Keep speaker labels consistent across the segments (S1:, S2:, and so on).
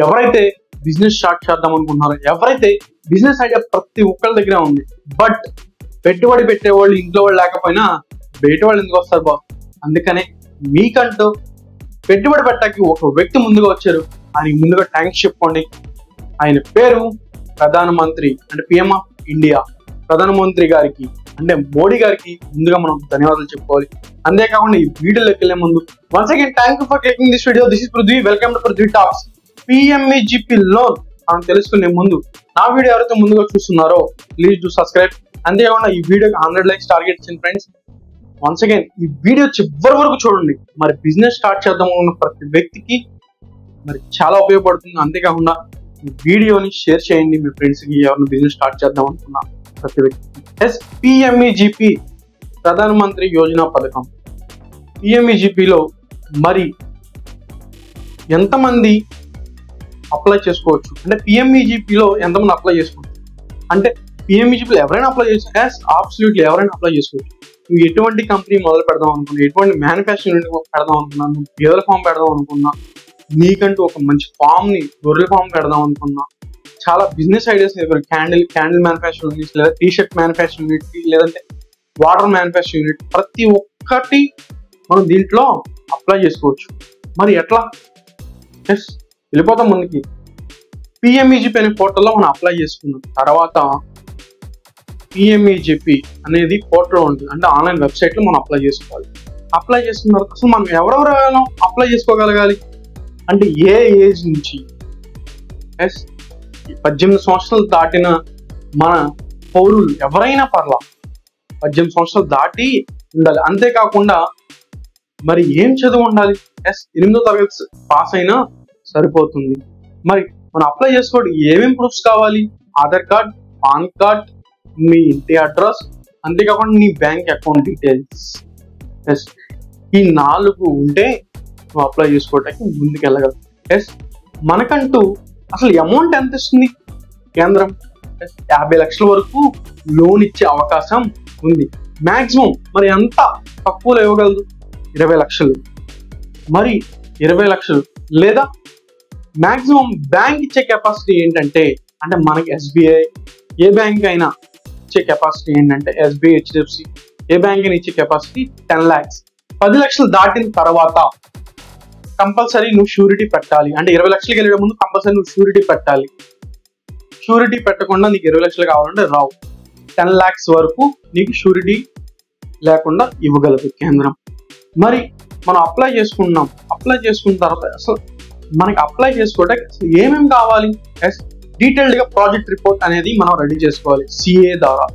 S1: ఎవరైతే business start చేద్దాం అనుకుంటున్నారో, ఎవరైతే బిజినెస్ ఐడియా ప్రతి ఒక్కరి దగ్గర ఉంది, బట్ పెట్టుబడి పెట్టేవాళ్ళు ఇంట్లో వాళ్ళు లేకపోయినా బయట వాళ్ళు ఎందుకు వస్తారు బాబు? అందుకనే మీకంటూ పెట్టుబడి పెట్టడానికి ఒక వ్యక్తి ముందుగా వచ్చారు. ఆయనకి ముందుగా థ్యాంక్స్ చెప్పుకోండి. ఆయన పేరు ప్రధానమంత్రి అంటే పిఎం ఆఫ్ ఇండియా, ప్రధానమంత్రి గారికి అంటే మోడీ గారికి ముందుగా మనం ధన్యవాదాలు చెప్పుకోవాలి. అంతేకాకుండా ఈ వీడియోలోకి వెళ్ళే ముందు once again thank you for clicking this video. This is Prithvi. Welcome to Prithvi talks. PMEGP loan మనం తెలుసుకునే ముందు నా వీడియో ఎవరైతే ముందుగా చూస్తున్నారో ప్లీజ్ డూ సబ్స్క్రైబ్. అంతేకాకుండా ఈ వీడియోకి 100 likes టార్గెట్ ఇచ్చింది ఫ్రెండ్స్. వన్స్ అగైన్ ఈ వీడియో చివరి వరకు చూడండి. మరి బిజినెస్ స్టార్ట్ చేద్దాం ఉన్న ప్రతి వ్యక్తికి మరి చాలా ఉపయోగపడుతుంది. అంతేకాకుండా ఈ వీడియోని షేర్ చేయండి మీ ఫ్రెండ్స్కి, ఎవరిని బిజినెస్ స్టార్ట్ చేద్దాం అనుకున్నా ప్రతి వ్యక్తికి. PMEGP ప్రధానమంత్రి యోజన పథకం. PMEGPలో మరి ఎంతమంది అప్లై చేసుకోవచ్చు అంటే PMEGPలో ఎంతమంది అప్లై చేసుకోవచ్చు అంటే PMEGPలో ఎవరైనా అప్లై చేసుకోవచ్చు. అబ్సల్యూట్లీ ఎవరైనా అప్లై చేసుకోవచ్చు. నువ్వు ఎటువంటి కంపెనీ మొదలు పెడదాం అనుకున్నా, ఎటువంటి మ్యానుఫ్యాక్చరింగ్ యూనిట్ పెడదాం అనుకున్నా, నువ్వు గేదెల ఫామ్ పెడదాం అనుకున్నా, నీకంటూ ఒక మంచి ఫామ్ని గొర్రెల ఫామ్ పెడదాం అనుకున్నా, చాలా business ideas candle manufacturing units, లేదా టీ-షర్ట్ మ్యానుఫ్యాక్చరింగ్ యూనిట్, లేదంటే వాటర్ మ్యానుఫ్యాక్చరింగ్ యూనిట్, ప్రతి ఒక్కటి మనం దీంట్లో అప్లై చేసుకోవచ్చు. మరి ఎట్లా? వెళ్ళిపోతాం ముందుకి. PMEGP అనే పోర్టల్లో మనం అప్లై చేసుకున్నాం తర్వాత PMEGP అనేది పోర్టల్ ఉంటుంది, అంటే ఆన్లైన్ వెబ్సైట్లో మనం అప్లై చేసుకోవాలి. అప్లై చేసుకున్న తర్వాత అసలు మనం ఎవరెవరు అప్లై చేసుకోగలగాలి అంటే ఏ ఏజ్ నుంచి 18 సంవత్సరాలు దాటిన మన పౌరులు ఎవరైనా పర్లా 18 సంవత్సరాలు దాటి ఉండాలి. అంతేకాకుండా మరి ఏం చదువు ఉండాలి? 8వ తరగతి పాస్ అయినా సరిపోతుంది. మరి మనం అప్లై చేసుకోవడం ఏమేమి ప్రూఫ్స్ కావాలి? ఆధార్ కార్డ్, పాన్ కార్డ్, మీ ఇంటి అడ్రస్, అంతేకాకుండా నీ బ్యాంక్ అకౌంట్ డీటెయిల్స్. ఈ 4 ఉంటే నువ్వు అప్లై చేసుకోవడానికి ముందుకు వెళ్ళగలవు. మనకంటూ అసలు అమౌంట్ ఎంత ఇస్తుంది కేంద్రం? 50 లక్షల వరకు లోన్ ఇచ్చే అవకాశం ఉంది. మ్యాక్సిమం మరి ఎంత తక్కువలో ఇవ్వగలదు? 20 లక్షలు. మరి 20 లక్షలు లేదా మ్యాక్సిమం బ్యాంక్ ఇచ్చే కెపాసిటీ ఏంటంటే, అంటే మనకి SBI ఏ బ్యాంక్ అయినా ఇచ్చే కెపాసిటీ ఏంటంటే SBI, HDFC ఏ బ్యాంక్ అయినా ఇచ్చే కెపాసిటీ 10 lakhs. 10 లక్షలు దాటిన తర్వాత కంపల్సరీ నువ్వు షూరిటీ పెట్టాలి. అంటే 20 లక్షలకి వెళ్ళే ముందు కంపల్సరీ నువ్వు షూరిటీ పెట్టాలి. షూరిటీ పెట్టకుండా నీకు 20 లక్షలు కావాలంటే రావు. 10 lakhs వరకు నీకు షూరిటీ లేకుండా ఇవ్వగలదు కేంద్రం. మరి మనం అప్లై చేసుకున్నాం. అప్లై చేసుకున్న తర్వాత అసలు మనకి అప్లై చేసుకోవడానికి అసలు ఏమేమి కావాలి? డీటెయిల్డ్గా ప్రాజెక్ట్ రిపోర్ట్ అనేది మనం రెడీ చేసుకోవాలి CA ద్వారా.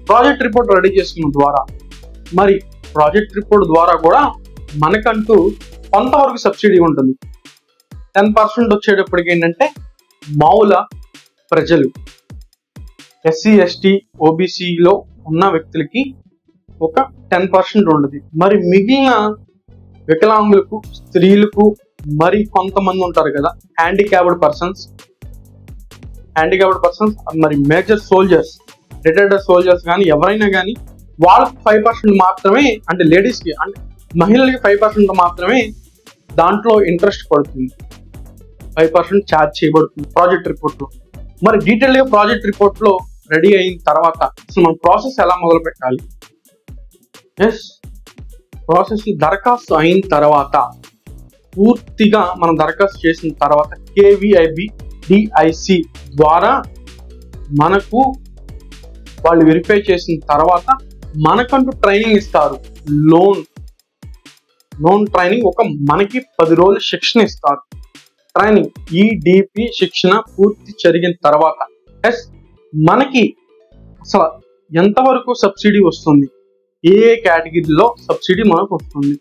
S1: ప్రాజెక్ట్ రిపోర్ట్ రెడీ చేసుకున్న ద్వారా మరి ప్రాజెక్ట్ రిపోర్ట్ ద్వారా కూడా మనకంటూ కొంతవరకు సబ్సిడీ ఉంటుంది. 10% వచ్చేటప్పటికి ఏంటంటే మౌల ప్రజలు SC, ST, OBCలో ఉన్న వ్యక్తులకి ఒక 10% ఉంటుంది. మరి మిగిలిన వికలాంగులకు, స్త్రీలకు, మరి కొంతమంది ఉంటారు కదా హ్యాండిక్యాప్డ్ పర్సన్స్, మరి మేజర్ సోల్జర్స్, రిటైర్డ్ సోల్జర్స్ కానీ ఎవరైనా కానీ వాళ్ళకి 5% మాత్రమే, అంటే లేడీస్కి అంటే మహిళలకి 5% మాత్రమే దాంట్లో ఇంట్రెస్ట్ పడుతుంది. 5% ఛార్జ్ చేయబడుతుంది ప్రాజెక్ట్ రిపోర్ట్లో. మరి డీటెయిల్గా ప్రాజెక్ట్ రిపోర్ట్లో రెడీ అయిన తర్వాత అసలు మన ప్రాసెస్ ఎలా మొదలు పెట్టాలి? ప్రాసెస్ దరఖాస్తు అయిన తర్వాత పూర్తిగా మనం దరఖాస్తు చేసిన తర్వాత KVIB DIC ద్వారా మనకు వాళ్ళు వెరిఫై చేసిన తర్వాత మనకంటూ ట్రైనింగ్ ఇస్తారు. లోన్ ట్రైనింగ్ మనకి 10 రోజులు శిక్షణ ఇస్తారు. ట్రైనింగ్ EDP శిక్షణ పూర్తి జరిగిన తర్వాత మనకి అసలు ఎంతవరకు సబ్సిడీ వస్తుంది, ఏ కేటగిరీలో సబ్సిడీ మనకు వస్తుంది.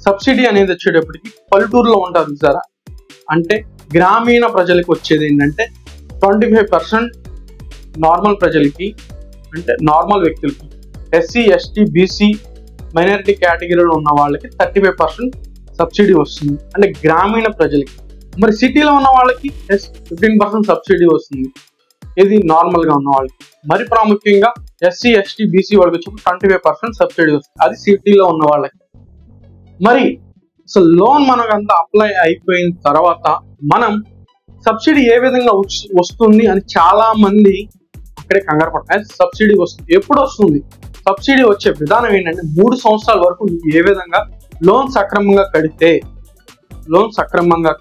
S1: సబ్సిడీ అనేది వచ్చేటప్పటికి పల్లెటూరులో ఉంటుంది సార్, అంటే గ్రామీణ ప్రజలకు వచ్చేది ఏంటంటే 25% నార్మల్ ప్రజలకి, అంటే నార్మల్ వ్యక్తులకి, SC, ST, BC మైనారిటీ కేటగిరీలో ఉన్న వాళ్ళకి 35% సబ్సిడీ వస్తుంది, అంటే గ్రామీణ ప్రజలకి. మరి సిటీలో ఉన్న వాళ్ళకి 15% సబ్సిడీ వస్తుంది, ఇది నార్మల్గా ఉన్న వాళ్ళకి. మరి ప్రాముఖ్యంగా SC, ST, BC వాళ్ళకి వచ్చి 25% సబ్సిడీ వస్తుంది, అది సిటీలో ఉన్న వాళ్ళకి. మరి అసలు లోన్ మనకంతా అప్లై అయిపోయిన తర్వాత మనం సబ్సిడీ ఏ విధంగా వస్తుంది అని చాలా మంది అక్కడే కంగారు పడతారు. సబ్సిడీ వస్తుంది, ఎప్పుడు వస్తుంది? సబ్సిడీ వచ్చే విధానం ఏంటంటే 3 సంవత్సరాల వరకు నువ్వు ఏ విధంగా లోన్ సక్రమంగా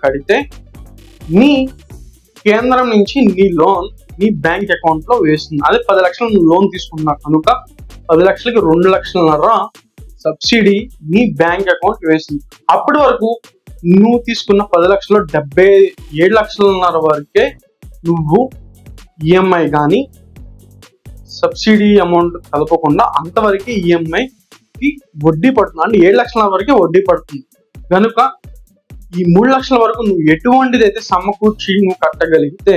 S1: కడితే నీ కేంద్రం నుంచి నీ లోన్ నీ బ్యాంక్ అకౌంట్ లో వేస్తుంది. అదే 10 లక్షలు నువ్వు లోన్ తీసుకున్నావు కనుక 10 లక్షలకి 2,00,000 సబ్సిడీ నీ బ్యాంక్ అకౌంట్ వేస్తుంది. అప్పటి వరకు నువ్వు తీసుకున్న 10 లక్షల్లో 77,500,000 వరకే నువ్వు ఈఎంఐ కానీ సబ్సిడీ అమౌంట్ కలపకుండా అంతవరకు ఈఎంఐకి వడ్డీ పడుతుంది. అంటే 7,00,000 వరకే వడ్డీ పడుతుంది. కనుక ఈ 3 లక్షల వరకు నువ్వు ఎటువంటిదైతే సమకూర్చి నువ్వు కట్టగలిగితే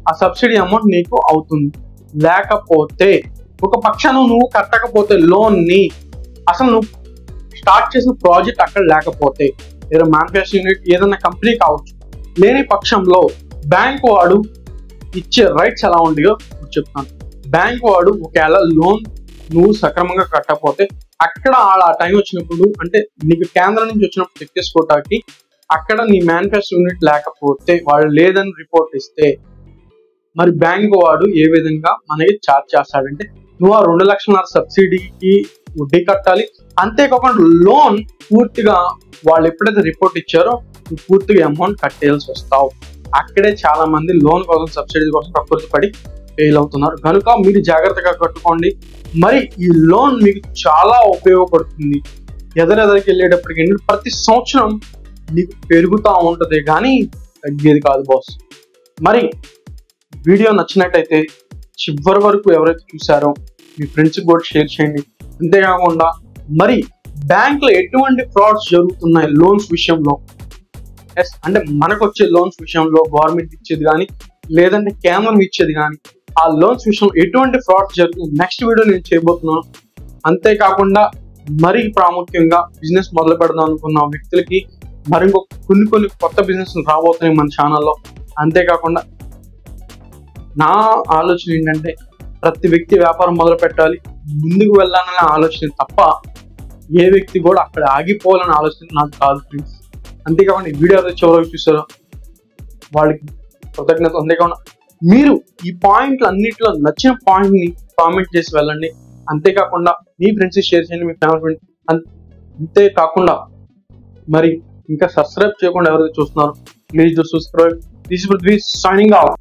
S1: ఆ సబ్సిడీ అమౌంట్ నీకు అవుతుంది. లేకపోతే ఒక పక్షాన నువ్వు కట్టకపోతే లోన్ ని, అసలు నువ్వు స్టార్ట్ చేసిన ప్రాజెక్ట్ అక్కడ లేకపోతే, లేదా మ్యానుఫ్యాక్చరింగ్ యూనిట్ ఏదైనా కంపెనీ కావచ్చు, లేని పక్షంలో బ్యాంక్ వాడు ఇచ్చే రైట్స్ ఎలా ఉంటాయో చెప్తాను. బ్యాంక్ వాడు ఒకవేళ లోన్ నువ్వు సక్రమంగా కట్టకపోతే అక్కడ ఆ టైం వచ్చినప్పుడు, అంటే నీకు కేంద్రం నుంచి వచ్చినప్పుడు ఎక్కేసుకోవటానికి అక్కడ నీ మ్యానుఫ్యాక్చరింగ్ యూనిట్ లేకపోతే వాళ్ళు లేదని రిపోర్ట్ ఇస్తే మరి బ్యాంక్ వాడు ఏ విధంగా మనకి ఛార్జ్ చేస్తాడంటే నువ్వు ఆ 2,00,000 సబ్సిడీకి వడ్డీ కట్టాలి. అంతేకాకుండా లోన్ పూర్తిగా వాళ్ళు ఎప్పుడైతే రిపోర్ట్ ఇచ్చారో నువ్వు పూర్తిగా అమౌంట్ కట్టేయాల్సి వస్తావు. అక్కడే చాలా మంది లోన్ కోసం సబ్సిడీ కోసం ప్రకృతి పడి ఫెయిల్ అవుతున్నారు. కనుక మీరు జాగ్రత్తగా కట్టుకోండి. మరి ఈ లోన్ మీకు చాలా ఉపయోగపడుతుంది. ఎదరెదరికి వెళ్ళేటప్పటికి ప్రతి సంవత్సరం నీకు పెరుగుతూ ఉంటుంది కానీ తగ్గేది కాదు బాస్. మరి వీడియో నచ్చినట్టయితే చివరి వరకు ఎవరైతే చూసారో మీ ఫ్రెండ్స్కి కూడా షేర్ చేయండి. అంతేకాకుండా మరి బ్యాంకులో ఎటువంటి ఫ్రాడ్స్ జరుగుతున్నాయి లోన్స్ విషయంలో, అంటే మనకు వచ్చే లోన్స్ విషయంలో గవర్నమెంట్ ఇచ్చేది కానీ లేదంటే కేంద్రం ఇచ్చేది కానీ ఆ లోన్స్ విషయంలో ఎటువంటి ఫ్రాడ్స్ జరుగుతుంది నెక్స్ట్ వీడియో నేను చేయబోతున్నాను. అంతేకాకుండా మరీ ప్రాముఖ్యంగా బిజినెస్ మొదలు పెడదాం అనుకున్న వ్యక్తులకి మరి కొన్ని కొత్త బిజినెస్ రాబోతున్నాయి మన ఛానల్లో. అంతేకాకుండా నా ఆలోచన ఏంటంటే ప్రతి వ్యక్తి వ్యాపారం మొదలు పెట్టాలి, ముందుకు వెళ్ళాలనే ఆలోచన తప్ప ఏ వ్యక్తి కూడా అక్కడ ఆగిపోవాలనే ఆలోచన నాకు కాదు ఫ్రెండ్స్. అంతేకాకుండా ఈ వీడియో చివరికి చూసారో వాళ్ళకి కృతజ్ఞత. అంతేకాకుండా మీరు ఈ పాయింట్లు అన్నింటిలో నచ్చిన పాయింట్ని కామెంట్ చేసి వెళ్ళండి. అంతేకాకుండా మీ ఫ్రెండ్స్కి షేర్ చేయండి, మీ ఫ్యామిలీ ఫ్రెండ్స్. అంతేకాకుండా మరి ఇంకా సబ్స్క్రైబ్ చేయకుండా ఎవరైతే చూస్తున్నారు please do subscribe. This is Prithvi signing off.